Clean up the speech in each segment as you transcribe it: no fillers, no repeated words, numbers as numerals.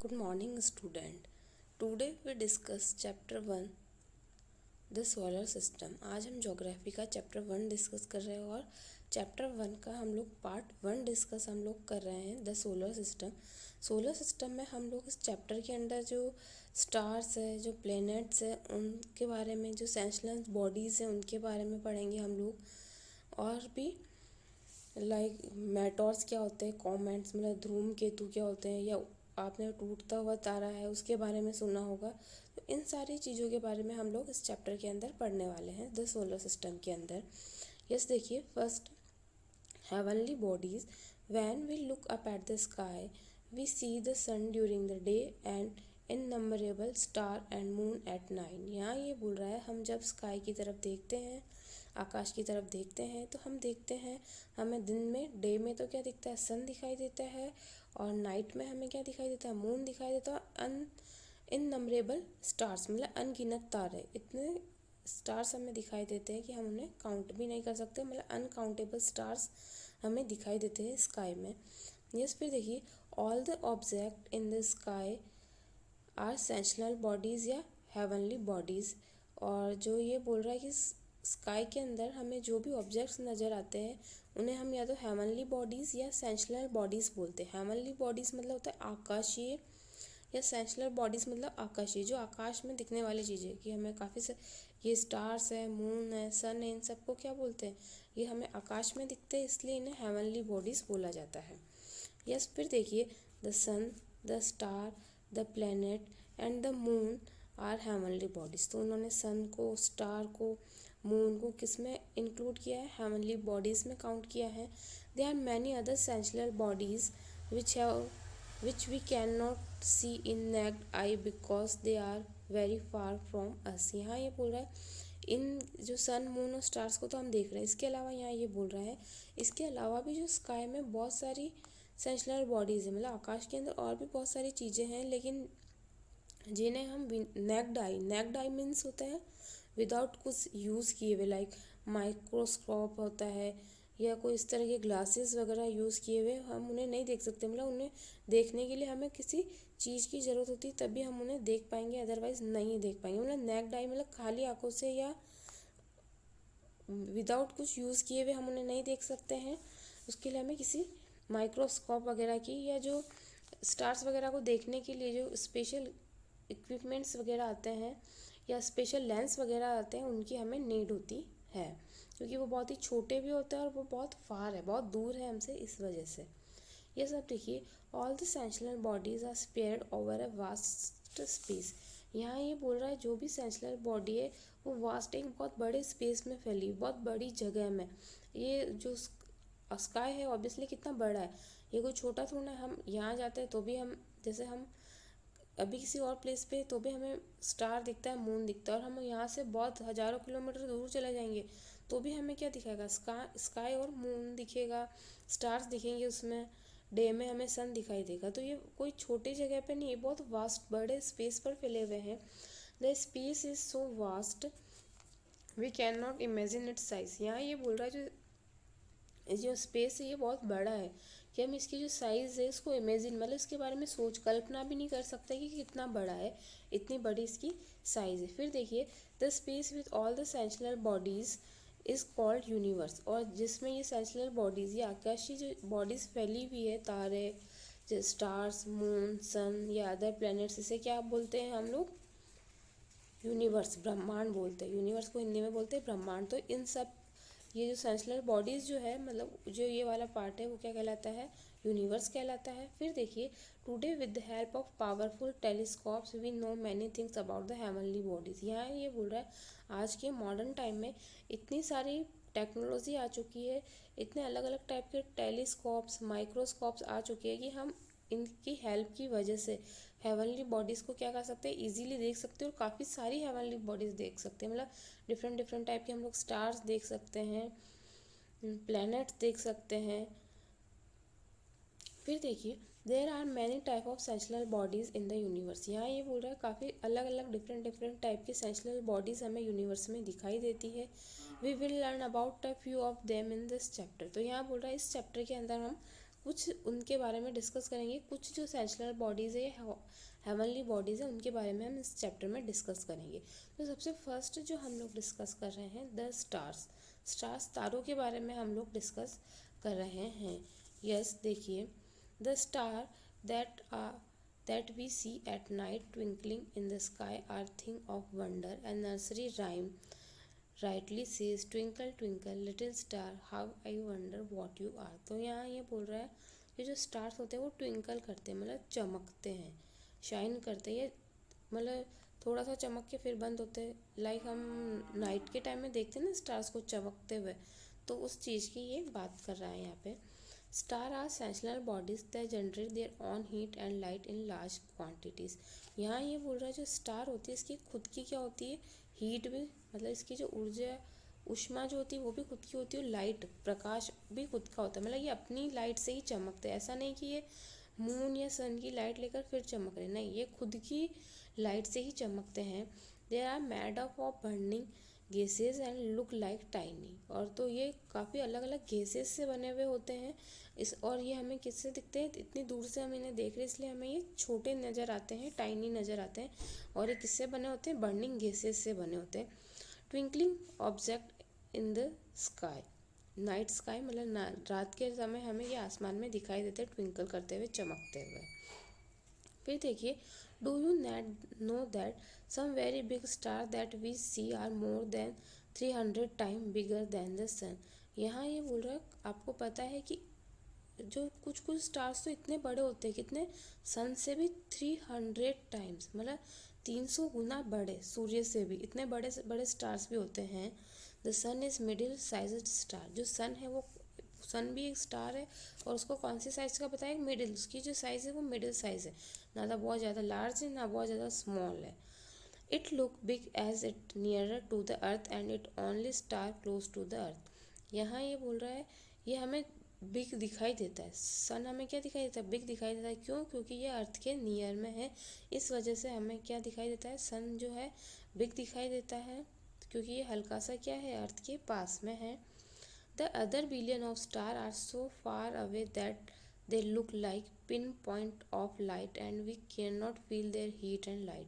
Good morning, student. Today we discuss chapter 1 the solar system. आज हम geography का chapter 1 discuss कर रहे हैं और चैप्टर 1 का हम लोग पार्ट 1 डिस्कस हम लोग कर रहे हैं the solar system. Solar system में हम लोग इस चैप्टर के अंदर जो स्टार्स है, जो प्लैनेट्स है, उनके बारे में, जो सेंशनल बॉडीज़ हैं उनके बारे में पढ़ेंगे हम लोग। और भी लाइक मेटॉर्स क्या होते हैं, कॉमेट्स मतलब धूमकेतु क्या होते हैं, या आपने टूटता हुआ तारा है उसके बारे में सुना होगा। तो इन सारी चीज़ों के बारे में हम लोग इस चैप्टर के अंदर पढ़ने वाले हैं द सोलर सिस्टम के अंदर। यस, देखिए, first, heavenly bodies. When we look up at the sky we see the sun during the day and innumerable star and moon at night. यहाँ ये बोल रहा है हम जब स्काई की तरफ देखते हैं, आकाश की तरफ देखते हैं, तो हम देखते हैं हमें दिन में, डे में तो क्या दिखता है, सन दिखाई देता है, और नाइट में हमें क्या दिखाई देता है, मून दिखाई देता है। इननंबरेबल स्टार्स मतलब अनगिनत तारे, इतने स्टार्स हमें दिखाई देते हैं कि हम उन्हें काउंट भी नहीं कर सकते, मतलब अनकाउंटेबल स्टार्स हमें दिखाई देते हैं स्काई में। यस, फिर देखिए, all the object in the sky are celestial bodies या हेवनली बॉडीज़। और जो ये बोल रहा है कि स्काई के अंदर हमें जो भी ऑब्जेक्ट्स नज़र आते हैं उन्हें हम या तो हेवनली बॉडीज़ या सेंशनल बॉडीज़ बोलते हैं। हेवनली बॉडीज़ मतलब होता है आकाशीय, या सेंशनल बॉडीज़ मतलब आकाशीय, जो आकाश में दिखने वाली चीज़ें, कि हमें काफ़ी से ये स्टार्स है, मून है, सन है, इन सबको क्या बोलते हैं, ये हमें आकाश में दिखते हैं, इसलिए इन्हें हेवनली बॉडीज़ बोला जाता है। यस, फिर देखिए, the sun, the star, the planet and the moon are heavenly bodies. तो उन्होंने सन को, स्टार को, मून को किस में इंक्लूड किया है, हेवनली बॉडीज़ में काउंट किया है। They are many other celestial bodies which we cannot see in naked eye because they are very far from us। यहाँ ये बोल रहा है इन जो सन, मून और स्टार्स को तो हम देख रहे हैं, इसके अलावा यहाँ ये बोल रहा है इसके अलावा भी जो स्काई में बहुत सारी सेंशनल बॉडीज़ है, मतलब आकाश के अंदर और भी बहुत सारी चीज़ें हैं, लेकिन जिन्हें हम नेक्ड आई मीन्स होता है विदाउट कुछ यूज़ किए हुए, लाइक माइक्रोस्कोप होता है, या कोई इस तरह के ग्लासेस वगैरह यूज़ किए हुए हम उन्हें नहीं देख सकते। मतलब उन्हें देखने के लिए हमें किसी चीज़ की ज़रूरत होती है तभी हम उन्हें देख पाएंगे, अदरवाइज़ नहीं देख पाएंगे। मतलब नेक्ड आई मतलब खाली आंखों से या विदाउट कुछ यूज़ किए हुए हम उन्हें नहीं देख सकते हैं। उसके लिए हमें किसी माइक्रोस्कोप वगैरह की, या जो स्टार्स वगैरह को देखने के लिए जो स्पेशल इक्विपमेंट्स वगैरह आते हैं या स्पेशल लेंस वगैरह आते हैं, उनकी हमें नीड होती है, क्योंकि वो बहुत ही छोटे भी होते हैं और वो बहुत फार है, बहुत दूर है हमसे, इस वजह से। ये सब देखिए, all the celestial bodies are spread over a vast space. यहाँ ये बोल रहा है जो भी सेंशनल बॉडी है वो वास्ट, एक बहुत बड़े स्पेस में फैली, बहुत बड़ी जगह में। ये जो स्काई है ऑब्वियसली कितना बड़ा है, ये कोई छोटा थोड़ा है। हम यहाँ जाते हैं तो भी हम, जैसे हम अभी किसी और प्लेस पे तो भी हमें स्टार दिखता है, मून दिखता है, और हम यहाँ से बहुत हज़ारों किलोमीटर दूर चले जाएंगे तो भी हमें क्या दिखेगा, स्काई और मून दिखेगा, स्टार्स दिखेंगे उसमें, डे में हमें सन दिखाई देगा। तो ये कोई छोटी जगह पे नहीं है, बहुत वास्ट बड़े स्पेस पर फैले हुए हैं। The space is so vast we can not imagine its size. यहाँ ये बोल रहा है जो स्पेस है ये बहुत बड़ा है कि हम इसकी जो साइज़ है इसको इमेजिन, मतलब इसके बारे में सोच कल्पना भी नहीं कर सकते कि कितना बड़ा है, इतनी बड़ी इसकी साइज़ है। फिर देखिए, the space with all the celestial bodies is called universe. और जिसमें ये सेंशनल बॉडीज़, ये आकाशीय जो बॉडीज़ फैली हुई है, तारे, जो स्टार्स, मून, सन या अदर प्लैनेट्स, इसे क्या बोलते हैं हम लोग, यूनिवर्स, ब्रह्मांड बोलते हैं। यूनिवर्स को हिंदी में बोलते हैं ब्रह्मांड। तो इन सब ये जो सेंशनल बॉडीज़ जो है, मतलब जो ये वाला पार्ट है वो क्या कहलाता है, यूनिवर्स कहलाता है। फिर देखिए, today with the help of powerful telescopes we know many things about the heavenly bodies. यहाँ ये बोल रहा है आज के मॉडर्न टाइम में इतनी सारी टेक्नोलॉजी आ चुकी है, इतने अलग अलग टाइप के टेलीस्कोप्स, माइक्रोस्कोप्स आ चुके हैं कि हम इनकी हेल्प की वजह से हेवनली बॉडीज़ को क्या कर सकते हैं, इजीली देख सकते हैं, और काफ़ी सारी हेवनली बॉडीज़ देख सकते हैं। मतलब डिफरेंट डिफरेंट टाइप के हम लोग स्टार्स देख सकते हैं, प्लैनेट्स देख सकते हैं। फिर देखिए, there are many type of celestial bodies in the universe. यहाँ ये बोल रहा है काफ़ी अलग अलग डिफरेंट डिफरेंट टाइप की सेंशनल बॉडीज़ हमें यूनिवर्स में दिखाई देती है। We will learn about a few of them in this chapter. तो यहाँ बोल रहा है इस चैप्टर के अंदर हम कुछ उनके बारे में डिस्कस करेंगे, कुछ जो सेलेस्टियल बॉडीज़ है, हेवनली बॉडीज़ है, उनके बारे में हम इस चैप्टर में डिस्कस करेंगे। तो सबसे फर्स्ट जो हम लोग डिस्कस कर रहे हैं, द स्टार्स, तारों के बारे में हम लोग डिस्कस कर रहे हैं। यस, देखिए, the star that we see at night twinkling in the sky are thing of wonder, and nursery rhyme rightly says twinkle twinkle little star how I wonder what you are। तो यहाँ ये बोल रहा है कि जो stars होते हैं वो ट्विंकल करते हैं, मतलब चमकते हैं, शाइन करते हैं, ये मतलब थोड़ा सा चमक के फिर बंद होते हैं। लाइक हम नाइट के टाइम में देखते हैं ना स्टार्स को चमकते हुए, तो उस चीज़ की ये बात कर रहा है यहाँ पे। Star are celestial bodies that generate their own heat and light in large quantities. यहाँ ये बोल रहा है जो स्टार होती है इसकी खुद की क्या होती है, हीट भी, मतलब इसकी जो ऊर्जा ऊष्मा जो होती है वो भी खुद की होती है, लाइट प्रकाश भी खुद का होता है, मतलब ये अपनी लाइट से ही चमकते हैं। ऐसा नहीं कि ये मून या सन की लाइट लेकर फिर चमक रहे, नहीं, ये खुद की लाइट से ही चमकते हैं। They are made up of burning gases and look like tiny. और तो ये काफ़ी अलग अलग गैसेज से बने हुए होते हैं और ये हमें किससे दिखते हैं, इतनी दूर से हम इन्हें देख रहे हैं इसलिए हमें ये छोटे नज़र आते हैं, टाइनी नज़र आते हैं। और ये किससे बने होते हैं, बर्निंग गैसेज से बने होते हैं। Twinkling object in the sky, night sky मतलब रात के समय हमें ये आसमान में दिखाई देते हैं ट्विंकल करते हुए, चमकते हुए। फिर देखिए, do you know that some very big star that we see are more than 300 time bigger than the sun. यहाँ ये बोल रहा है आपको पता है कि जो कुछ कुछ स्टार्स तो इतने बड़े होते हैं, कितने, सन से भी 300 टाइम्स, मतलब 300 गुना बड़े, सूर्य से भी इतने बड़े बड़े स्टार्स भी होते हैं। The sun is middle size star, जो सन है वो, सन भी एक स्टार है और उसको कौन सी साइज़ का बताया, मिडिल, उसकी जो साइज़ है वो मिडिल साइज़ है, ना तो बहुत ज़्यादा लार्ज है ना बहुत ज़्यादा स्मॉल है। It look big as it nearer to the earth and it only star close to the earth. यहाँ ये बोल रहा है ये हमें बिग दिखाई देता है, सन हमें क्या दिखाई देता है, बिग दिखाई देता है। क्यों, क्योंकि ये अर्थ के नियर में है, इस वजह से हमें क्या दिखाई देता है, सन जो है बिग दिखाई देता है, क्योंकि ये हल्का सा क्या है, अर्थ के पास में है। The other billion of star are so far away that they look like pin point of light and we can not feel their heat and light.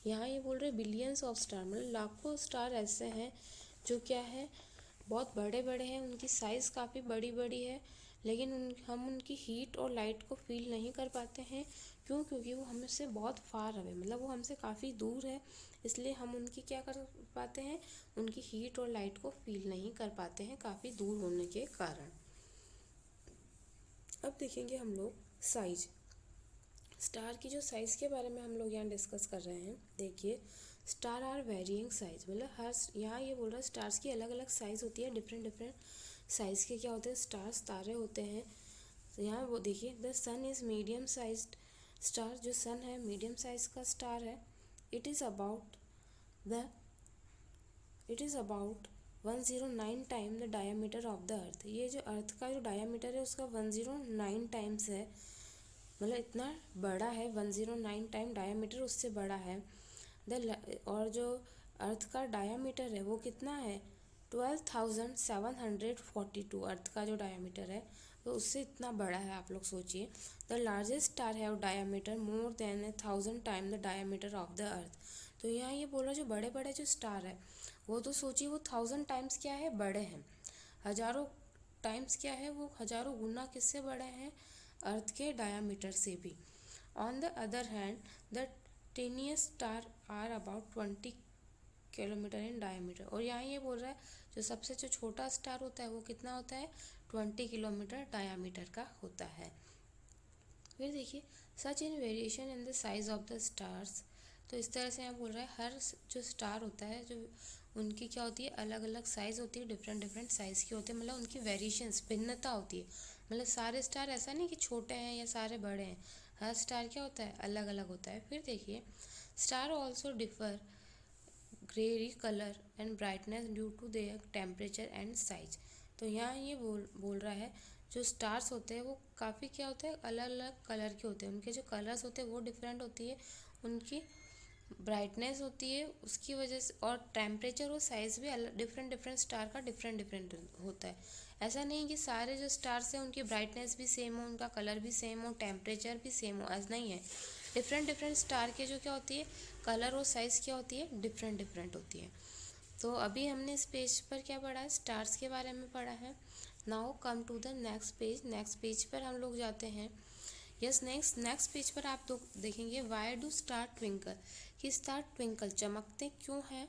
यहाँ ये बोल रहे बिलियंस ऑफ स्टार, मतलब लाखों स्टार ऐसे हैं जो क्या है, बहुत बड़े बड़े हैं, उनकी साइज़ काफ़ी बड़ी बड़ी है, लेकिन हम उनकी हीट और लाइट को फील नहीं कर पाते हैं। क्यों, क्योंकि वो हमसे बहुत फार अवे, मतलब वो हमसे काफ़ी दूर है, इसलिए हम उनकी क्या कर पाते हैं, उनकी हीट और लाइट को फील नहीं कर पाते हैं, काफ़ी दूर होने के कारण। अब देखेंगे हम लोग साइज, स्टार की जो साइज़ के बारे में हम लोग यहाँ डिस्कस कर रहे हैं। देखिए, स्टार आर वेरिइंग साइज, मतलब हर, यहाँ ये बोल रहा है स्टार्स की अलग अलग साइज़ होती है, डिफरेंट डिफरेंट साइज़ के क्या होते हैं, स्टार्स, तारे होते हैं। तो यहाँ वो देखिए, the sun is medium sized star, जो सन है मीडियम साइज़ का स्टार है। It is about the it is about 109 time the diameter of the earth. ये जो अर्थ का जो डायामीटर है उसका 109 टाइम्स है, मतलब इतना बड़ा है, 109 टाइम डायामीटर उससे बड़ा है। और जो अर्थ का डायामीटर है वो कितना है, 12,742, अर्थ का जो डायामीटर है वो उससे इतना बड़ा है, आप लोग सोचिए। The largest star have diameter more than 1,000 time the diameter of the अर्थ। तो यहाँ ये बोल रहा जो बड़े बड़े जो स्टार है वो तो सोचिए वो 1,000 टाइम्स क्या है, बड़े हैं, हज़ारों टाइम्स क्या है, वो हज़ारों गुना किससे बड़े हैं, अर्थ के डायामीटर से भी। On the other hand the tiniest star are about 20 kilometre in diameter. और यहाँ ये बोल रहा है जो सबसे जो छोटा स्टार होता है वो कितना होता है, 20 किलोमीटर डायामीटर का होता है। फिर देखिए, such in variation in the size of the stars. तो इस तरह से यहाँ बोल रहा है हर जो स्टार होता है जो उनकी क्या होती है, अलग अलग साइज़ होती है, डिफरेंट डिफरेंट साइज़ की होती है, मतलब उनकी वेरिएशंस, भिन्नता होती है। मतलब सारे स्टार ऐसा नहीं कि छोटे हैं या सारे बड़े हैं, हर स्टार क्या होता है, अलग अलग होता है। फिर देखिए, star also differ greatly colour and brightness due to their temperature and size. तो यहाँ ये बोल रहा है जो स्टार्स होते हैं वो काफ़ी क्या होते हैं, अलग अलग कलर के होते हैं, उनके जो कलर्स होते हैं वो डिफरेंट होती है, उनकी ब्राइटनेस होती है उसकी वजह से, और टेम्परेचर और साइज़ भी अलग, डिफरेंट डिफरेंट स्टार का डिफरेंट डिफरेंट होता है। ऐसा नहीं कि सारे जो स्टार्स हैं उनकी ब्राइटनेस भी सेम हो, उनका कलर भी सेम हो, टेम्परेचर भी सेम हो, ऐसा नहीं है। डिफरेंट डिफरेंट स्टार के जो क्या होती है कलर और साइज़ क्या होती है डिफरेंट डिफरेंट होती है। तो अभी हमने इस पेज पर क्या पढ़ा है, स्टार्स के बारे में पढ़ा है। Now come to the next page. Next page पर हम लोग जाते हैं। यस, नेक्स्ट पेज पर आप तो देखेंगे वाई डू स्टार ट्विंकल, कि स्टार ट्विंकल चमकते क्यों हैं।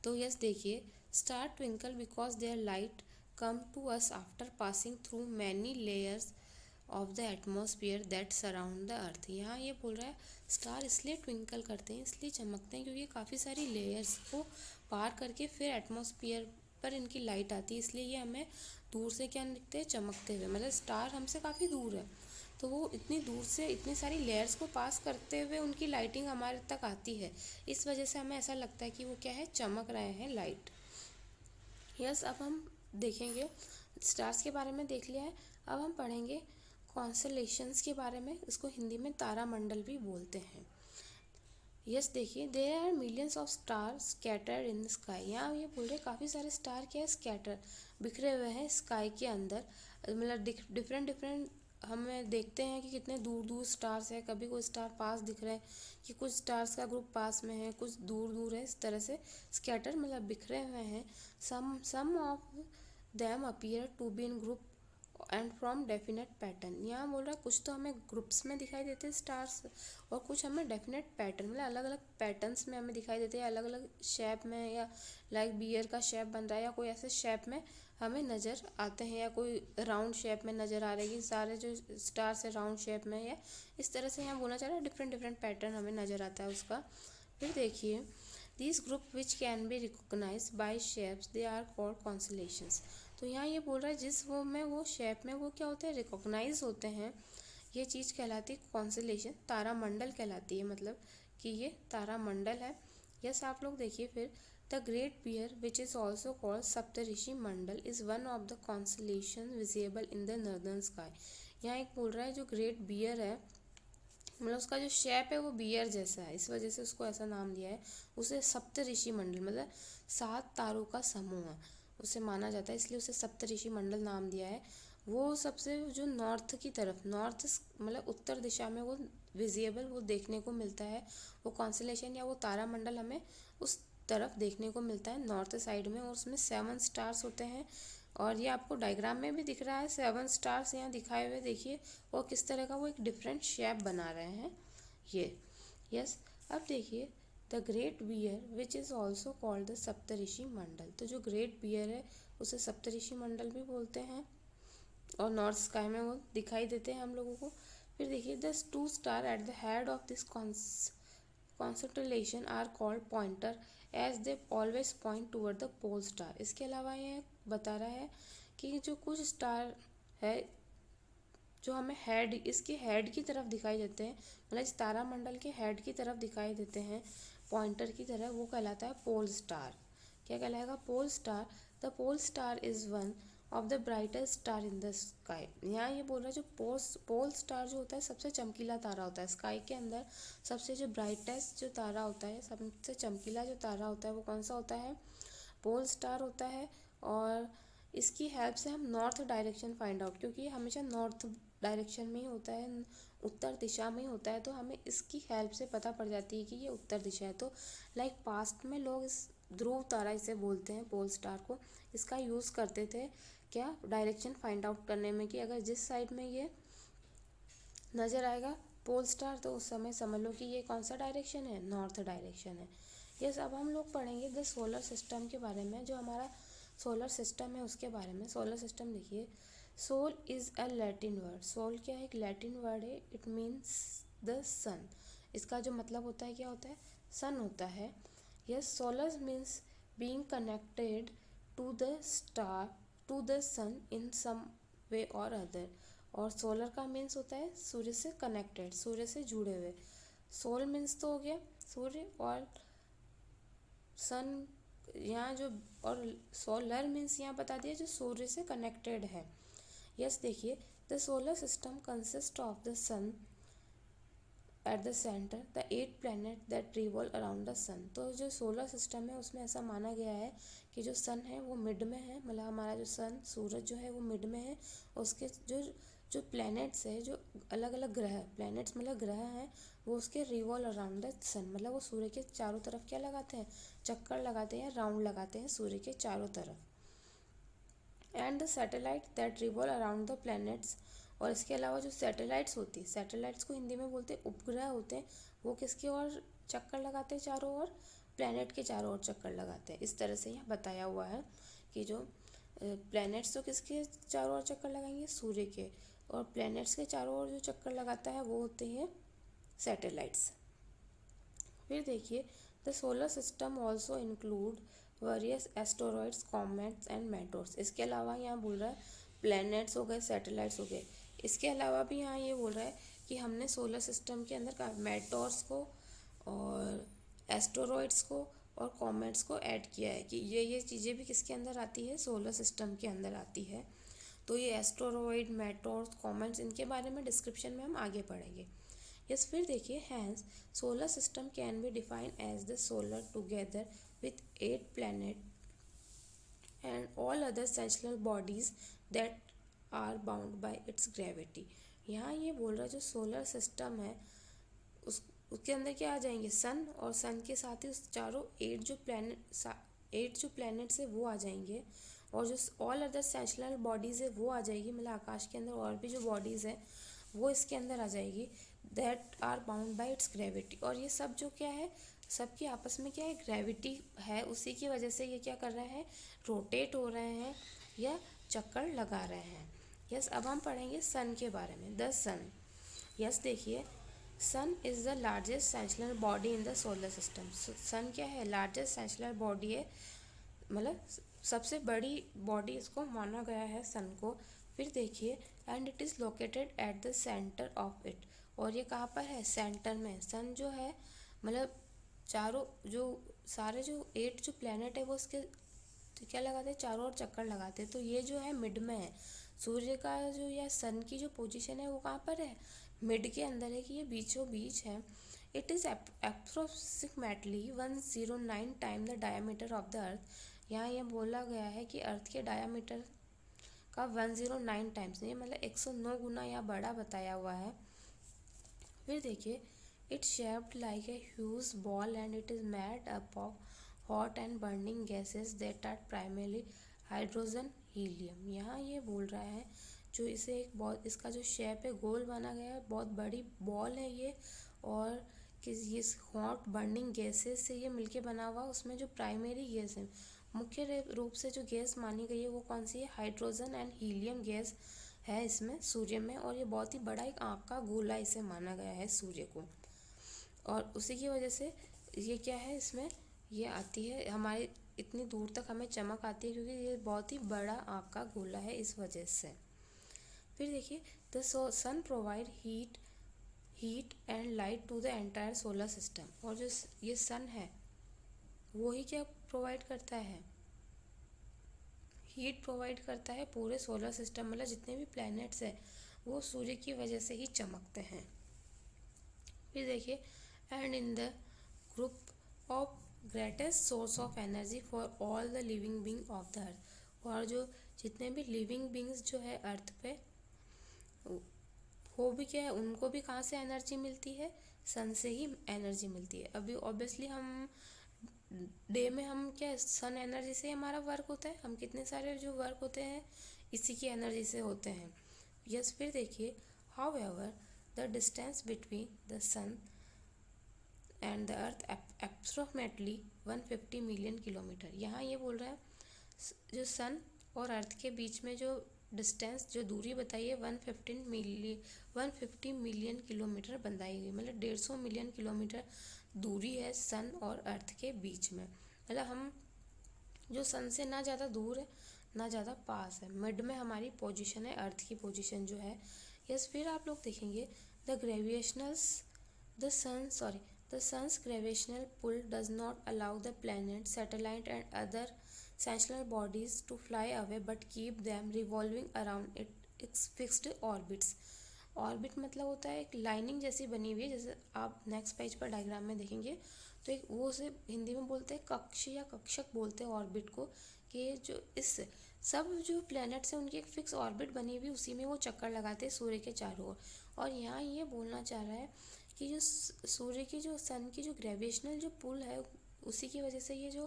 तो यस देखिए, star twinkle because their light come to us after passing through many layers of the atmosphere that surround the earth. यहाँ ये बोल रहा है स्टार इसलिए ट्विंकल करते हैं, इसलिए चमकते हैं क्योंकि काफ़ी सारी लेयर्स को पार करके फिर एटमोसफियर पर इनकी लाइट आती है, इसलिए ये हमें दूर से क्या दिखते हैं चमकते हुए। मतलब स्टार हमसे काफ़ी दूर है तो वो इतनी दूर से इतनी सारी लेयर्स को पास करते हुए उनकी लाइटिंग हमारे तक आती है, इस वजह से हमें ऐसा लगता है कि वो क्या है चमक रहे हैं लाइट। यस, अब हम देखेंगे स्टार्स के बारे में देख लिया है। अब हम पढ़ेंगे कॉन्सलेशंस के बारे में, इसको हिंदी में तारामंडल भी बोलते हैं। यस देखिए, there are millions of star scattered in the sky. यहाँ ये बोल रहे काफ़ी सारे स्टार क्या है स्कैटर बिखरे हुए हैं स्काई के अंदर। मतलब डिफरेंट डिफरेंट हमें देखते हैं कि कितने दूर दूर स्टार्स हैं, कभी कोई स्टार पास दिख रहे हैं कि कुछ स्टार्स का ग्रुप पास में है, कुछ दूर दूर है, इस तरह से स्कैटर मतलब बिखरे हुए हैं। Some of them appear to be in group and from definite pattern. यहाँ बोल रहा है कुछ तो हमें ग्रुप्स में दिखाई देते हैं स्टार्स और कुछ हमें डेफिनेट पैटर्न मतलब अलग अलग पैटर्न्स में हमें दिखाई देते हैं, अलग अलग शेप में, या लाइक बियर का शेप बन रहा है या कोई ऐसे शेप में हमें नज़र आते हैं, या कोई राउंड शेप में नज़र आ रही है, सारे जो स्टार्स है राउंड शेप में, या इस तरह से यहाँ बोलना चाह रहा है डिफरेंट डिफरेंट पैटर्न हमें नज़र आता है उसका। फिर देखिए, this group which can be recognize by shapes they are called constellations. तो यहाँ ये बोल रहा है जिस वो में वो शेप में वो क्या होते हैं रिकॉग्नाइज होते हैं, ये चीज़ कहलाती है कॉन्सलेशन, तारामंडल कहलाती है, मतलब कि ये तारामंडल है। यस, आप लोग देखिए फिर, the great bear which is also called Saptarishi Mandal is one of the constellation visible in the northern sky. यहाँ एक बोल रहा है जो ग्रेट बियर है मतलब उसका जो शेप है वो बियर जैसा है, इस वजह से उसको ऐसा नाम दिया है। उसे सप्तऋषि मंडल मतलब 7 तारों का समूह उसे माना जाता है, इसलिए उसे सप्तऋषि मंडल नाम दिया है। वो सबसे जो नॉर्थ की तरफ, नॉर्थ मतलब उत्तर दिशा में वो विजिबल वो देखने को मिलता है, वो कॉन्सलेशन या वो तारामंडल हमें उस तरफ देखने को मिलता है नॉर्थ साइड में, और उसमें 7 स्टार्स होते हैं। और ये आपको डायग्राम में भी दिख रहा है 7 स्टार्स यहाँ दिखाए हुए, देखिए वो किस तरह का वो एक डिफरेंट शेप बना रहे हैं ये। यस, अब देखिए, the great bear which is also called the Saptarishi Mandal. तो जो ग्रेट बियर है उसे सप्तऋषि मंडल भी बोलते हैं और नॉर्थ स्काई में वो दिखाई देते हैं हम लोगों को। फिर देखिए, the 2 star at the head of this constellation are called pointer as they always point toward the pole star. इसके अलावा ये बता रहा है कि जो कुछ स्टार है जो हमें हेड, इसके हेड की तरफ दिखाई देते हैं, मतलब इस तारामंडल के हेड की तरफ दिखाई देते हैं पॉइंटर की तरह, वो कहलाता है पोल स्टार। क्या कहलाएगा pole star. The pole star is one of the brightest star in the sky. यहाँ ये बोल रहा है जो पोल स्टार जो होता है सबसे चमकीला तारा होता है स्काई के अंदर, सबसे जो ब्राइटेस्ट जो तारा होता है, सबसे चमकीला जो तारा होता है वो कौन सा होता है पोल स्टार होता है। और इसकी हेल्प से हम नॉर्थ डायरेक्शन फाइंड आउट, क्योंकि ये हमेशा नॉर्थ डायरेक्शन में ही होता है, उत्तर दिशा में ही होता है, तो हमें इसकी हेल्प से पता पड़ जाती है कि ये उत्तर दिशा है। तो लाइक पास्ट में लोग इस ध्रुव तारा इसे बोलते हैं पोल स्टार को, इसका यूज़ करते थे क्या डायरेक्शन फाइंड आउट करने में, कि अगर जिस साइड में ये नज़र आएगा पोल स्टार तो उस समय समझ लो कि ये कौन सा डायरेक्शन है नॉर्थ डायरेक्शन है। यस, अब हम लोग पढ़ेंगे द सोलर सिस्टम के बारे में, जो हमारा सोलर सिस्टम है उसके बारे में। सोलर सिस्टम देखिए, sol is a Latin word. Sol क्या है, एक लैटिन वर्ड है, इट मीन्स द सन। इसका जो मतलब होता है क्या होता है सन होता है। Yes, solar means being connected to the star to the sun in some way or other. और सोलर का मीन्स होता है सूर्य से कनेक्टेड, सूर्य से जुड़े हुए। सोल मीन्स तो हो गया सूर्य, और सन यहाँ जो, और सोलर मीन्स यहाँ बता दिया जो सूर्य से कनेक्टेड है। यस देखिए, the solar system consist of the sun at the centre the 8 planet that revolve around the sun. तो जो सोलर सिस्टम है उसमें ऐसा माना गया है कि जो सन है वो मिड में है, मतलब हमारा जो सन सूरज जो है वो मिड में है, और उसके जो जो प्लैनेट्स है, जो अलग अलग ग्रह, प्लैनेट्स मतलब ग्रह हैं, वो उसके रिवॉल्व अराउंड द सन, मतलब वो सूर्य के चारों तरफ क्या लगाते हैं, चक्कर लगाते हैं, राउंड लगाते हैं सूर्य के चारों तरफ। And the satellite that revolve around the planets, और इसके अलावा जो सैटेलाइट्स होती है, सैटेलाइट्स को हिंदी में बोलते हैं उपग्रह होते हैं, वो किसकी ओर चक्कर लगाते हैं, चारों ओर प्लैनेट के चारों ओर चक्कर लगाते हैं। इस तरह से यहाँ बताया हुआ है कि जो प्लैनेट्स तो किसके चारों ओर चक्कर लगाएंगे, सूर्य के, और प्लैनेट्स के चारों ओर जो चक्कर लगाता है वो होते हैं सैटेलाइट्स। फिर देखिए the solar system also include various asteroids, comets and meteors. इसके अलावा यहाँ बोल रहा है प्लैनेट्स हो गए, सैटेलाइट्स हो गए, इसके अलावा भी यहाँ ये बोल रहा है कि हमने सोलर सिस्टम के अंदर मेटोर्स को और एस्टेरॉइड्स को और कॉमेट्स को ऐड किया है, कि ये चीज़ें भी किसके अंदर आती है, सोलर सिस्टम के अंदर आती है। तो ये एस्टेरॉइड, मेटोर्स, कॉमेट्स, इनके बारे में डिस्क्रिप्शन में हम आगे पढ़ेंगे। यस, फिर देखिए hence solar system can be defined as the solar together with 8 planet and all other celestial bodies that are bound by its gravity. यहाँ ये बोल रहा है जो सोलर सिस्टम है उसके अंदर क्या आ जाएंगे, सन, और सन के साथ ही उस चारों 8 जो प्लैनेट्स है वो आ जाएंगे, और जो ऑल अदर सेंचुरल बॉडीज़ है वो आ जाएगी, मतलब आकाश के अंदर और भी जो बॉडीज़ है वो इसके अंदर आ जाएगी, that are bound by its gravity. और ये सब जो क्या है, सबकी आपस में क्या है, ग्रेविटी है, उसी की वजह से ये क्या कर रहे हैं, रोटेट हो रहे हैं या चक्कर लगा रहे हैं। यस, अब हम पढ़ेंगे सन के बारे में, द सन। यस, देखिए sun is the largest celestial body in the solar system. Sun क्या है, लार्जेस्ट सेंचुरल बॉडी है, मतलब सबसे बड़ी बॉडी इसको माना गया है सन को। फिर देखिए and it is located at the centre of it, और ये कहाँ पर है, सेंटर में। सन जो है मतलब चारों जो सारे जो 8 जो प्लैनेट है वो उसके क्या लगाते हैं, चारों ओर चक्कर लगाते हैं, तो ये जो है मिड में है। सूर्य का जो या सन की जो पोजीशन है वो कहाँ पर है, मिड के अंदर है, कि ये बीचों बीच है। It is approximately 109 time the diameter of the earth. यहाँ ये बोला गया है कि अर्थ के डायमीटर का 109 टाइम्स, नहीं मतलब 109 गुना यहाँ बड़ा बताया हुआ है। फिर देखिए it shaped like a huge ball and it is made up of hot and burning gases that are primarily hydrogen, helium. यहाँ ये बोल रहा है जो इसे एक बहुत, इसका जो शेप है गोल बना गया है, बहुत बड़ी बॉल है ये, और ये हॉट बर्निंग गैसेस से ये मिलके बना हुआ, उसमें जो प्राइमरी गैस है, मुख्य रूप से जो गैस मानी गई है वो कौन सी है, हाइड्रोजन एंड हीलियम गैस है इसमें सूर्य में, और ये बहुत ही बड़ा एक आँख का गोला इसे माना गया है सूर्य को, और उसी की वजह से ये क्या है, इसमें ये आती है हमारे इतनी दूर तक हमें चमक आती है, क्योंकि ये बहुत ही बड़ा आँख का गोला है इस वजह से। फिर देखिए the sun provide heat and light to the entire solar system, और जो ये सन है वो ही क्या प्रोवाइड करता है, हीट प्रोवाइड करता है पूरे सोलर सिस्टम, मतलब जितने भी प्लैनेट्स हैं वो सूर्य की वजह से ही चमकते हैं। फिर देखिए and in the group of greatest source of energy for all the living being of the अर्थ, और जो जितने भी लिविंग बींग्स जो है अर्थ पे, वो भी क्या है, उनको भी कहाँ से एनर्जी मिलती है, सन से ही एनर्जी मिलती है। अभी ऑब्वियसली हम डे में हम क्या, सन एनर्जी से हमारा वर्क होता है, हम कितने सारे जो वर्क होते हैं इसी की एनर्जी से होते हैं। यस, फिर देखिए however the distance between the sun and the earth approximately 150 million kilometre. यहाँ ये बोल रहा है जो सन और अर्थ के बीच में जो डिस्टेंस, जो दूरी बताई है 150 मिलियन किलोमीटर बताई गई, मतलब 150 मिलियन किलोमीटर दूरी है सन और अर्थ के बीच में। मतलब हम जो सन से ना ज़्यादा दूर है ना ज़्यादा पास है, मिड में हमारी पोजीशन है, अर्थ की पोजीशन जो है। यस, फिर आप लोग देखेंगे the sun's gravitational pull does not allow the planet, satellite and other celestial bodies to fly away but keep them revolving around its fixed orbits। Orbit मतलब होता है एक लाइनिंग जैसी बनी हुई है, जैसे आप नेक्स्ट पेज पर डायग्राम में देखेंगे तो एक वो से हिंदी में बोलते हैं कक्ष या कक्षक बोलते हैं ऑर्बिट को, कि जो इस सब जो प्लैनेट्स हैं उनकी एक फिक्स ऑर्बिट बनी हुई, उसी में वो चक्कर लगाते हैं सूर्य के चारों ओर। और यहाँ ये बोलना चाह रहा है कि जो सूर्य की जो सन की जो ग्रेविटेशनल जो पुल है उसी की वजह से ये जो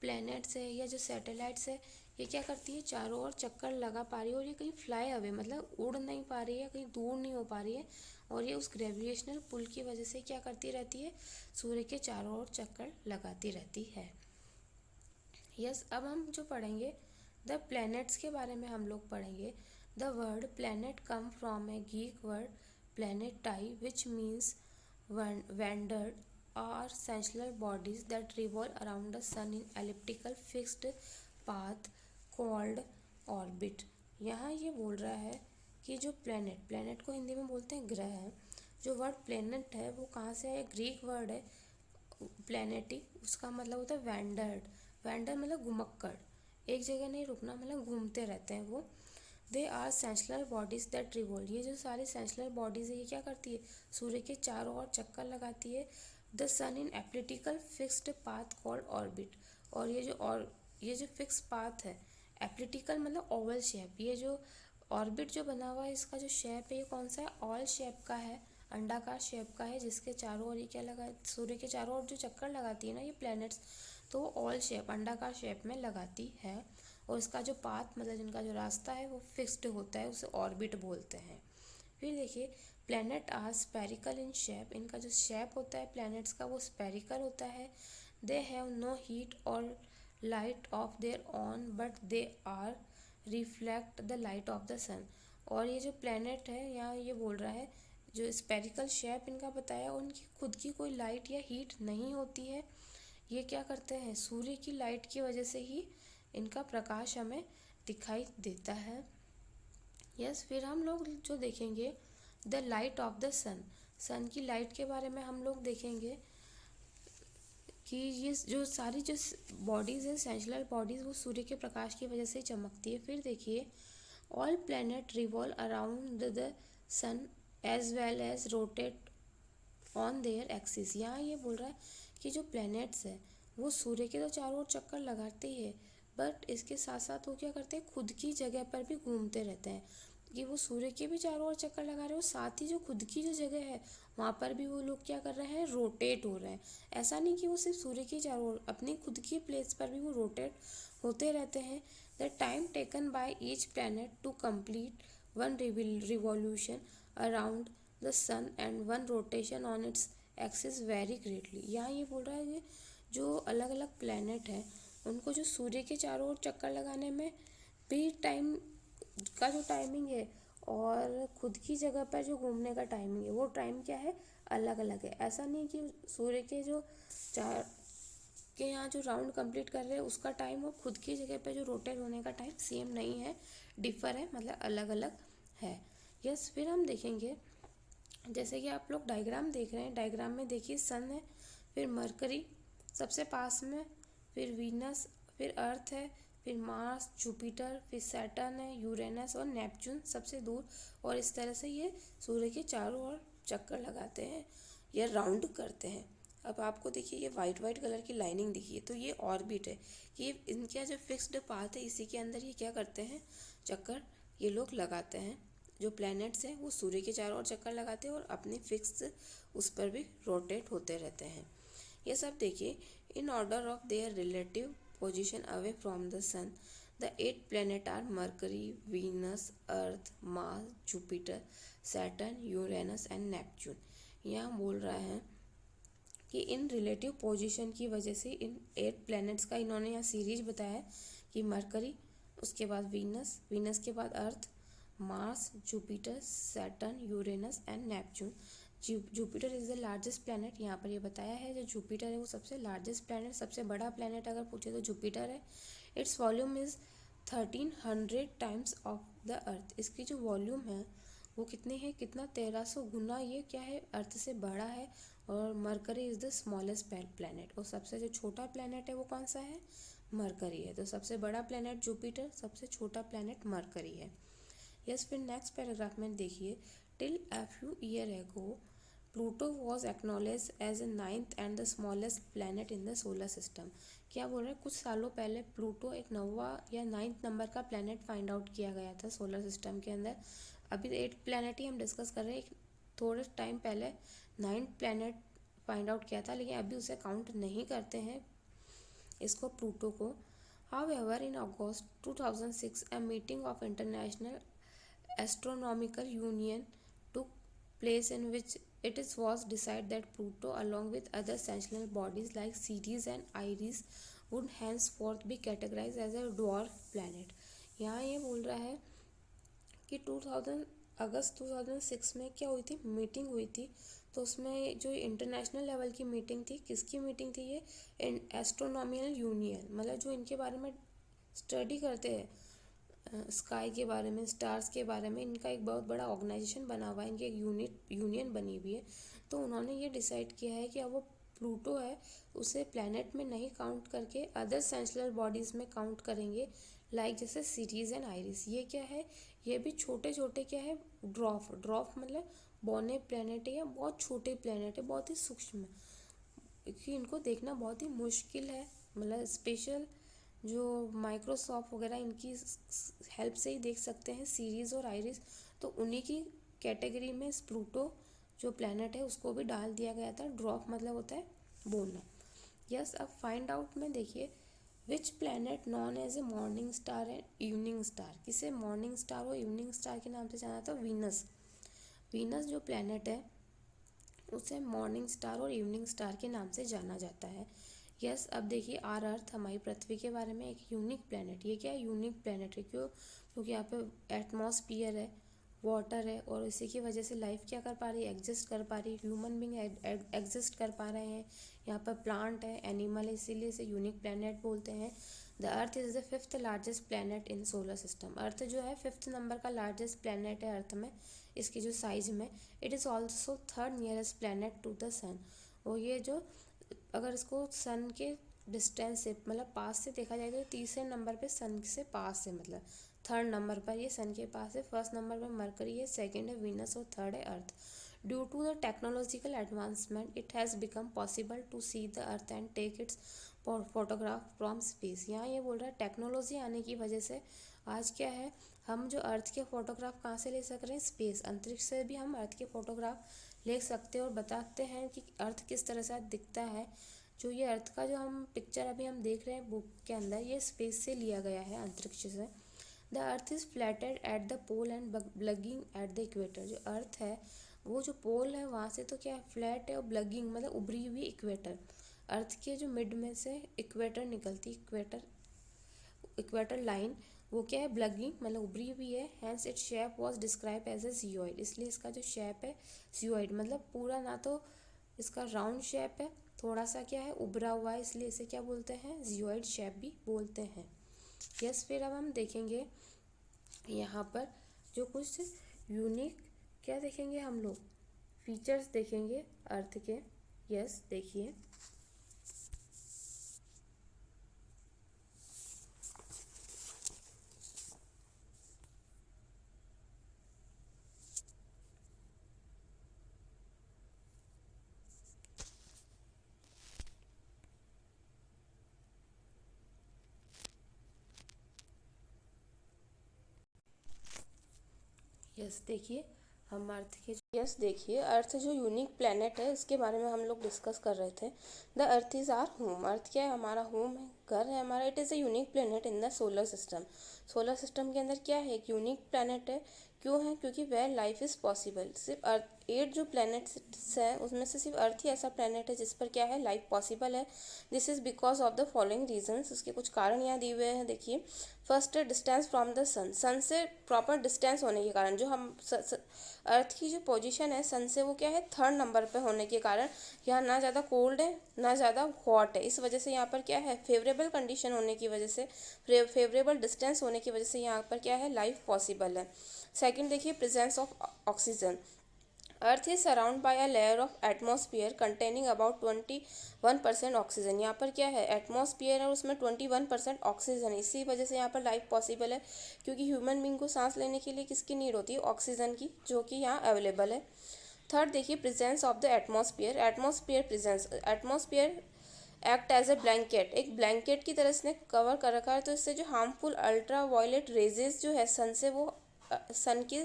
प्लैनेट्स है या जो सैटेलाइट्स है ये क्या करती है, चारों ओर चक्कर लगा पा रही है और ये कहीं फ्लाई अवे मतलब उड़ नहीं पा रही है, कहीं दूर नहीं हो पा रही है, और ये उस ग्रेविटेशनल पुल की वजह से क्या करती रहती है, सूर्य के चारों ओर चक्कर लगाती रहती है। यस, अब हम जो पढ़ेंगे द प्लैनेट्स के बारे में हम लोग पढ़ेंगे। The word planet come from a Greek word planetai which means wandered are celestial bodies that revolve around the sun in elliptical fixed path called orbit। यहाँ ये बोल रहा है कि जो प्लैनेट को हिंदी में बोलते हैं ग्रह है। जो वर्ड प्लैनेट है वो कहाँ से है, ग्रीक वर्ड है प्लैनेटी, उसका मतलब होता है वैंडर मतलब घुमक्कड़, एक जगह नहीं रुकना मतलब घूमते रहते हैं वो। They are celestial bodies that revolve, ये जो सारी सेंसुलर बॉडीज है ये क्या करती है, सूर्य के चारों ओर चक्कर लगाती है। The sun in elliptical fixed path called orbit, और ये जो फिक्स पाथ है, एप्लिटिकल मतलब ओवल शेप, ये जो ऑर्बिट जो बना हुआ है इसका जो शेप है ये कौन सा है, ऑल शेप का है, अंडाकार शेप का है, जिसके चारों ओर ये क्या लगा, सूर्य के चारों ओर जो चक्कर लगाती है ना ये प्लैनेट्स, तो ऑल शेप अंडाकार शेप में लगाती है। और इसका जो पाथ मतलब जिनका जो रास्ता है वो फिक्स्ड होता है, उसे ऑर्बिट बोलते हैं। फिर देखिए planet are spherical in shape, इनका जो शेप होता है प्लैनेट्स का वो स्पेरिकल होता है। दे हैव नो हीट और light of their own but they are reflect the light of the sun. और ये जो प्लैनेट है यहाँ ये बोल रहा है जो स्पेरिकल शेप इनका बताया, उनकी खुद की कोई लाइट या हीट नहीं होती है, ये क्या करते हैं, सूर्य की लाइट की वजह से ही इनका प्रकाश हमें दिखाई देता है। यस, फिर हम लोग जो देखेंगे द लाइट ऑफ द सन की लाइट के बारे में हम लोग देखेंगे कि ये जो सारी जो बॉडीज़ है सेंसुलर बॉडीज़ वो सूर्य के प्रकाश की वजह से चमकती है। फिर देखिए all planet revolve around the sun as well as rotate on their axis. यहाँ ये बोल रहा है कि जो प्लैनेट्स है वो सूर्य के तो चारों ओर चक्कर लगाते ही है, बट इसके साथ साथ वो क्या करते हैं, खुद की जगह पर भी घूमते रहते हैं, कि वो सूर्य के भी चारों ओर चक्कर लगा रहे हो, साथ ही जो खुद की जो जगह है वहाँ पर भी वो लोग क्या कर रहे हैं, रोटेट हो रहे हैं। ऐसा नहीं कि वो सिर्फ सूर्य के चारों ओर, अपनी खुद की प्लेस पर भी वो रोटेट होते रहते हैं। The time taken by each planet to complete one revolution around the sun and one rotation on its axis very greatly. यहाँ ये बोल रहा है कि जो अलग अलग प्लैनेट हैं उनको जो सूर्य के चारों ओर चक्कर लगाने में भी टाइम का जो टाइमिंग है और खुद की जगह पर जो घूमने का टाइमिंग है वो टाइम क्या है, अलग अलग है। ऐसा नहीं कि सूर्य के जो चार के यहाँ जो राउंड कंप्लीट कर रहे हैं उसका टाइम और खुद की जगह पर जो रोटेट होने का टाइम सेम नहीं है, डिफर है, मतलब अलग अलग है। यस, फिर हम देखेंगे जैसे कि आप लोग डायग्राम देख रहे हैं, डायग्राम में देखिए सन है, फिर मरकरी सबसे पास में, फिर वीनस, फिर अर्थ है, फिर मार्स, जुपिटर, फिर सैटर्न है, यूरेनस और नेपच्यून सबसे दूर। और इस तरह से ये सूर्य के चारों ओर चक्कर लगाते हैं या राउंड करते हैं। अब आपको देखिए ये वाइट कलर की लाइनिंग दिखी है, तो ये ऑर्बिट है, ये इनका जो फिक्स्ड पाथ है इसी के अंदर ये क्या करते हैं, चक्कर ये लोग लगाते हैं। जो प्लैनेट्स हैं वो सूर्य के चारों ओर चक्कर लगाते हैं और अपने फिक्स उस पर भी रोटेट होते रहते हैं। ये सब देखिए in order of their relative position away from the sun the 8 planet are Mercury, Venus, Earth, Mars, Jupiter, Saturn, Uranus and Neptune. यहाँ बोल रहा है कि इन रिलेटिव पोजीशन की वजह से इन 8 प्लैनेट्स का इन्होंने यहाँ सीरीज बताया है कि मरकरी, उसके बाद वीनस के बाद Earth, Mars, Jupiter, Saturn, Uranus and Neptune. Jupiter is the largest planet, यहाँ पर ये बताया है जो जुपिटर है वो सबसे लार्जेस्ट प्लैनेट, सबसे बड़ा प्लैनेट अगर पूछे तो जुपिटर है। Its volume is 1300 times of the अर्थ। इसकी जो वॉल्यूम है वो कितनी है, कितना 1300 गुना ये क्या है, अर्थ से बड़ा है। और mercury is the smallest planet, और सबसे जो छोटा प्लैनेट है वो कौन सा है, मरकरी है। तो सबसे बड़ा प्लैनेट जुपिटर, सबसे छोटा प्लैनेट मरकरी है। यस, फिर नेक्स्ट पैराग्राफ में देखिए till a few years ago, Pluto was acknowledged as a ninth and the smallest planet in the solar system. क्या बोल रहे हैं, कुछ सालों पहले प्लूटो एक नौवा या नाइन्थ नंबर का प्लैनेट फाइंड आउट किया गया था सोलर सिस्टम के अंदर. अभी 8 प्लैनेट ही हम डिस्कस कर रहे हैं. थोड़े टाइम पहले 9th प्लैनेट फाइंड आउट किया था, लेकिन अभी उसे काउंट नहीं करते हैं इसको, प्लूटो को. However, in August 2006, a meeting of International Astronomical Union took place in which it was decided that Pluto, along with other celestial bodies like Ceres and Iris, would henceforth be categorized as a dwarf planet. यहाँ ये बोल रहा है कि 2000 अगस्त 2006 में क्या हुई थी, मीटिंग हुई थी. तो उसमें जो इंटरनेशनल लेवल की मीटिंग थी, किसकी मीटिंग थी ये, एस्ट्रोनॉमिकल यूनियन, मतलब जो इनके बारे में स्टडी करते हैं स्काई के बारे में, स्टार्स के बारे में, इनका एक बहुत बड़ा ऑर्गेनाइजेशन बना हुआ है, इनकी एक यूनियन बनी हुई है. तो उन्होंने ये डिसाइड किया है कि अब वो प्लूटो है उसे प्लैनेट में नहीं काउंट करके अदर सेंसुलर बॉडीज़ में काउंट करेंगे, लाइक जैसे सीरीज एंड आइरिस. ये क्या है, ये भी छोटे छोटे क्या है, ड्रॉफ मतलब बौने प्लैनेट है या बहुत छोटे प्लैनेट है, बहुत ही सूक्ष्म, क्योंकि इनको देखना बहुत ही मुश्किल है. मतलब स्पेशल जो माइक्रोसॉफ्ट वगैरह इनकी हेल्प से ही देख सकते हैं सीरीज और आइरिस. तो उन्हीं की कैटेगरी में प्लूटो जो प्लैनेट है उसको भी डाल दिया गया था. ड्रॉप मतलब होता है बोलना. यस, अब फाइंड आउट में देखिए, which planet known as a morning star and evening star. किसे मॉर्निंग स्टार और इवनिंग स्टार के नाम से जाना था, वीनस. वीनस जो प्लैनेट है उसे मॉर्निंग स्टार और इवनिंग स्टार के नाम से जाना जाता है. यस, अब देखिए आर अर्थ हमारी पृथ्वी के बारे में एक यूनिक प्लैनेट. ये क्या है, यूनिक प्लैनेट है. क्यों, क्योंकि यहाँ पे एटमॉस्फियर है, वाटर है, और इसी की वजह से लाइफ क्या कर पा रही है, एग्जिस्ट कर पा रही है. ह्यूमन बींग एग्जिस्ट कर पा रहे हैं. यहाँ पर प्लांट है, एनिमल है, इसीलिए इसे यूनिक प्लैनेट बोलते हैं. The earth is the 5th largest planet in solar system. Earth जो है 5th नंबर का लार्जेस्ट प्लैनेट है अर्थ में, इसकी जो साइज में. It is also 3rd nearest planet to the sun. और ये जो अगर इसको सन के डिस्टेंस से मतलब पास से देखा जाए तो तीसरे नंबर पे सन से पास है, मतलब 3rd नंबर पर ये सन के पास है. 1st नंबर पर मरकरी है, 2nd है वीनस और 3rd है Earth. Due to the technological advancement it has become possible to see the earth and take its photograph from space. यहाँ ये बोल रहा है टेक्नोलॉजी आने की वजह से आज क्या है, हम जो अर्थ के फोटोग्राफ कहाँ से ले सक रहे हैं, स्पेस, अंतरिक्ष से भी हम अर्थ के फोटोग्राफ ले सकते हैं और बताते हैं कि अर्थ किस तरह से दिखता है. जो ये अर्थ का जो हम पिक्चर अभी हम देख रहे हैं बुक के अंदर, ये स्पेस से लिया गया है, अंतरिक्ष से. The earth is flattened at the pole and bulging at the equator. जो अर्थ है वो जो पोल है वहाँ से तो क्या है, फ्लैट है, और ब्लगिंग मतलब उभरी हुई इक्वेटर. अर्थ के जो मिड में से इक्वेटर निकलती, इक्वेटर लाइन, वो क्या है, ब्लगिंग मतलब उभरी हुई है. Hence it shape was describe as a geoid. इसलिए इसका जो शेप है जियोइड, मतलब पूरा ना तो इसका राउंड शेप है, थोड़ा सा क्या है उभरा हुआ है, इसलिए इसे क्या बोलते हैं, जियोइड शेप भी बोलते हैं. यस, फिर अब हम देखेंगे यहाँ पर जो कुछ यूनिक क्या देखेंगे हम लोग, फीचर्स देखेंगे अर्थ के. यस, देखिए यस, देखिए हम अर्थ के यस देखिए अर्थ जो यूनिक प्लैनेट है इसके बारे में हम लोग डिस्कस कर रहे थे. The earth is our home. Earth क्या है, हमारा होम है, घर है हमारा. It is a unique planet in the solar system. Solar system के अंदर क्या है, एक यूनिक प्लैनेट है. क्यों है, क्योंकि वह लाइफ इज़ पॉसिबल. सिर्फ अर्थ 8 जो प्लैनेट्स हैं उसमें से सिर्फ अर्थ ही ऐसा प्लैनेट है जिस पर क्या है, लाइफ पॉसिबल है. This is because of the following reasons. उसके कुछ कारण यहाँ दिए हुए हैं, देखिए. फर्स्ट है डिस्टेंस फ्रॉम द सन. सन से प्रॉपर डिस्टेंस होने के कारण जो हम अर्थ की जो पोजीशन है सन से वो क्या है, 3rd नंबर पे होने के कारण यहाँ ना ज़्यादा कोल्ड है ना ज़्यादा हॉट है. इस वजह से यहाँ पर क्या है, फेवरेबल कंडीशन होने की वजह से, फेवरेबल डिस्टेंस होने की वजह से यहाँ पर क्या है, लाइफ पॉसिबल है. सेकंड देखिए presence of oxygen. Earth is surround by a layer of atmosphere containing about 21% oxygen. यहाँ पर क्या है, एटमॉस्फेयर है, उसमें 21% ऑक्सीजन है। इसी वजह से यहाँ पर लाइफ पॉसिबल है, क्योंकि ह्यूमन बींग को सांस लेने के लिए किसकी नीड होती है, ऑक्सीजन की, जो कि यहाँ अवेलेबल है। थर्ड देखिए, presence of the atmosphere. Atmosphere presence, atmosphere act as a blanket, एक ब्लैंकेट की तरह इसने कवर कर रखा है। तो इससे जो हार्मफुल अल्ट्रा वायलेट रेजेस जो है सन से, वो सन की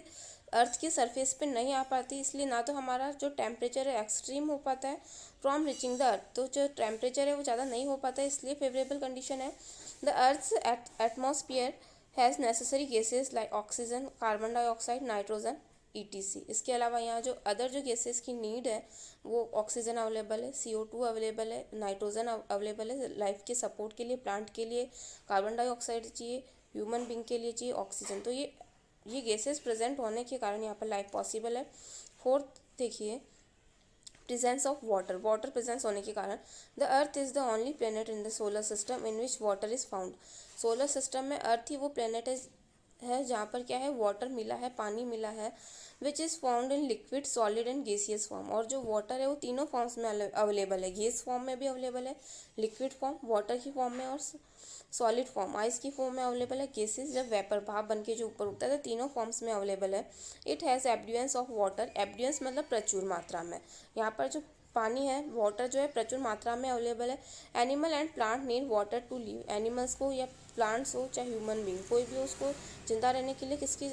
अर्थ की सरफेस पे नहीं आ पाती, इसलिए ना तो हमारा जो टेम्परेचर है एक्सट्रीम हो पाता है फ्रॉम रीचिंग द अर्थ, तो जो टेम्परेचर है वो ज़्यादा नहीं हो पाता है, इसलिए फेवरेबल कंडीशन है। The earth's atmosphere has necessary gases like oxygen, carbon dioxide, nitrogen ETC। इसके अलावा यहाँ जो अदर जो गैसेस की नीड है, वो ऑक्सीजन अवेलेबल है, CO2 अवेलेबल है, नाइट्रोजन अवेलेबल है लाइफ के सपोर्ट के लिए, प्लांट के लिए, कार्बन डाइऑक्साइड चाहिए, ह्यूमन बींग के लिए चाहिए ऑक्सीजन। तो ये गैसेस प्रेजेंट होने के कारण यहाँ पर लाइफ पॉसिबल है। फोर्थ देखिए, presence of water. Water presence होने के कारण the earth is the only planet in the solar system in which water is found. Solar system में अर्थ ही वो प्लेनेट है जहाँ पर क्या है, वाटर मिला है, पानी मिला है, which is found in liquid, solid and gaseous form. और जो वाटर है वो तीनों फॉर्म्स में अवेलेबल है, गैस फॉर्म में भी अवेलेबल है, लिक्विड फॉर्म वाटर की फॉर्म में, और सॉलिड फॉर्म आइस की फॉर्म में अवेलेबल है। गैसेस जब वेपर भाप बन के जो ऊपर उठता है, तो तीनों फॉर्म्स में अवेलेबल है। इट हैज़ एब्डियंस ऑफ वाटर, एब्डियंस मतलब प्रचुर मात्रा में। यहाँ पर जो पानी है, वाटर जो है प्रचुर मात्रा में अवेलेबल है। Animal and plant need water to live. Animals को या प्लांट्स हो चाहे ह्यूमन बींग कोई भी, उसको जिंदा रहने के लिए किसकी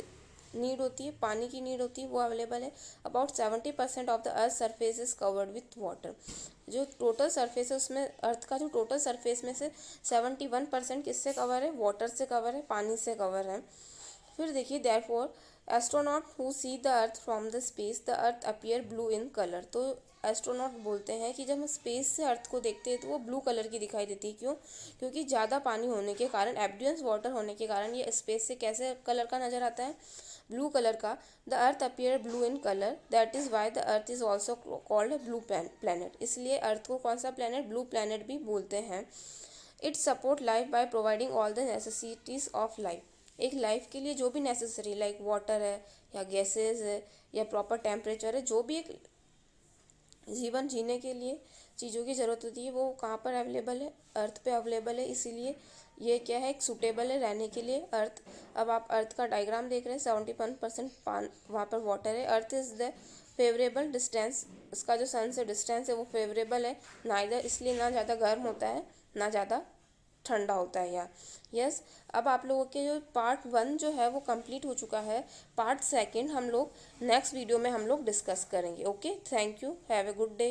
नीड होती है, पानी की नीड होती है, वो अवेलेबल है। About 70% of the earth surface is covered with water. जो टोटल सरफेस है उसमें, अर्थ का जो टोटल सरफेस में से 71% किससे कवर है, वाटर से कवर है, पानी से कवर है। फिर देखिए, therefore astronaut who C the earth from the space the earth appear blue in colour. तो एस्ट्रोनॉट बोलते हैं कि जब हम स्पेस से अर्थ को देखते हैं तो वो ब्लू कलर की दिखाई देती है। क्यों? क्योंकि ज़्यादा पानी होने के कारण, एब्डियंस वाटर होने के कारण, ये स्पेस से कैसे कलर का नज़र आता है, ब्लू कलर का। The earth appear blue in colour, that is why the earth is also called blue planet. इसलिए अर्थ को कौन सा प्लैनेट, ब्लू प्लैनेट भी बोलते हैं। It support life by providing all the necessities of life. एक life के लिए जो भी नेसेसरी, लाइक वाटर है या गैसेज है या प्रॉपर टेम्परेचर है, जो भी एक जीवन जीने के लिए चीज़ों की ज़रूरत होती है, वो कहाँ पर अवेलेबल है, अर्थ पे अवेलेबल है। इसीलिए ये क्या है, एक सूटेबल है रहने के लिए अर्थ। अब आप अर्थ का डायग्राम देख रहे हैं, 71% वहाँ पर वाटर है। अर्थ इज़ द फेवरेबल डिस्टेंस, इसका जो सन से डिस्टेंस है वो फेवरेबल है, ना इधर, इसलिए ना ज़्यादा गर्म होता है ना ज़्यादा ठंडा होता है यहाँ। यस, अब आप लोगों के जो पार्ट 1 जो है वो कंप्लीट हो चुका है। पार्ट 2 हम लोग नेक्स्ट वीडियो में हम लोग डिस्कस करेंगे। Okay, thank you, have a good day.